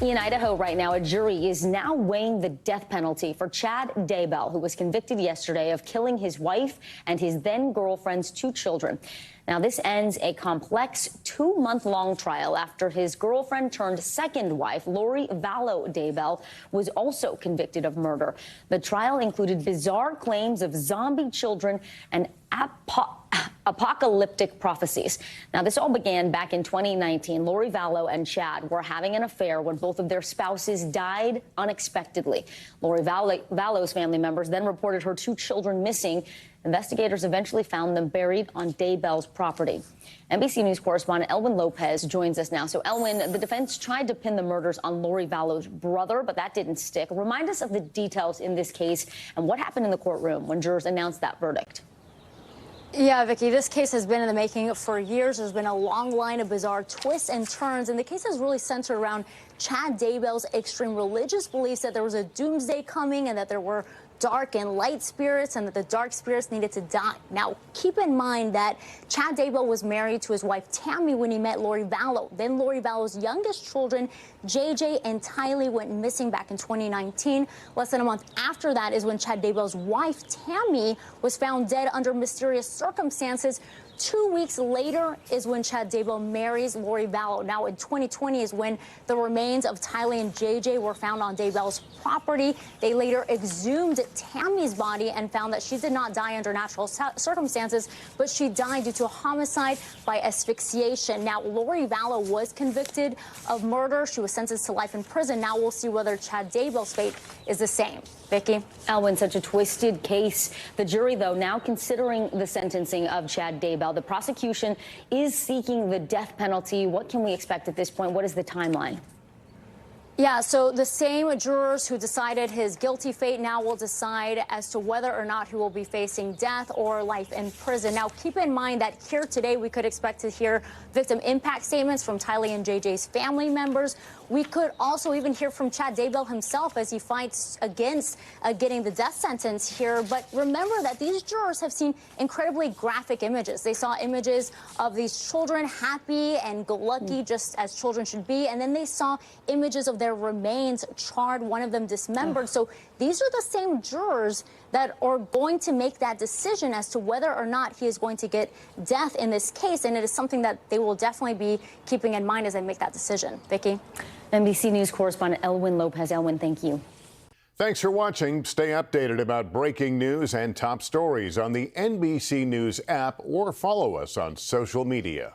In Idaho right now, a jury is now weighing the death penalty for Chad Daybell, who was convicted yesterday of killing his wife and his then-girlfriend's 2 children. Now, this ends a complex 2-month-long trial after his girlfriend turned second wife, Vallow Daybell, was also convicted of murder. The trial included bizarre claims of zombie children and apocalyptic prophecies. Now, this all began back in 2019. Vallow and Chad were having an affair when both of their spouses died unexpectedly. Vallow's family members then reported her 2 children missing. Investigators eventually found them buried on Daybell's property. NBC News correspondent Elwin Lopez joins us now. So, Elwin, the defense tried to pin the murders on Vallow's brother, but that didn't stick. Remind us of the details in this case and what happened in the courtroom when jurors announced that verdict. Yeah, Vicki, this case has been in the making for years. There's been a long line of bizarre twists and turns, and the case is really centered around Chad Daybell's extreme religious beliefs that there was a doomsday coming and that there were dark and light spirits and that the dark spirits needed to die. Now, keep in mind that Chad Daybell was married to his wife Tammy when he met Vallow. Then Vallow's youngest children, JJ and Tylee, went missing back in 2019. Less than a month after that is when Chad Daybell's wife Tammy was found dead under mysterious circumstances. 2 weeks later is when Chad Daybell marries Vallow. Now, in 2020 is when the remains of Tylee and JJ were found on Daybell's property. They later exhumed Tammy's body and found that she did not die under natural circumstances, but she died due to a homicide by asphyxiation. Now, Vallow was convicted of murder. She was sentenced to life in prison. Now we'll see whether Chad Daybell's fate is the same. Vicki? Elwin, such a twisted case. The jury, though, now considering the sentencing of Chad Daybell. The prosecution is seeking the death penalty. What can we expect at this point? What is the timeline? Yeah, so the same jurors who decided his guilty fate now will decide as to whether or not he will be facing death or life in prison. Now, keep in mind that here today we could expect to hear victim impact statements from Tylee and JJ's family members. We could also even hear from Chad Daybell himself as he fights against getting the death sentence here. But remember that these jurors have seen incredibly graphic images. They saw images of these children happy and lucky, just as children should be. And then they saw images of their remains charred, one of them dismembered. So these are the same jurors that are going to make that decision as to whether or not he is going to get death in this case. And it is something that they will definitely be keeping in mind as they make that decision. Vicki? NBC News correspondent Elwin Lopez. Elwin, thank you. Thanks for watching. Stay updated about breaking news and top stories on the NBC News app or follow us on social media.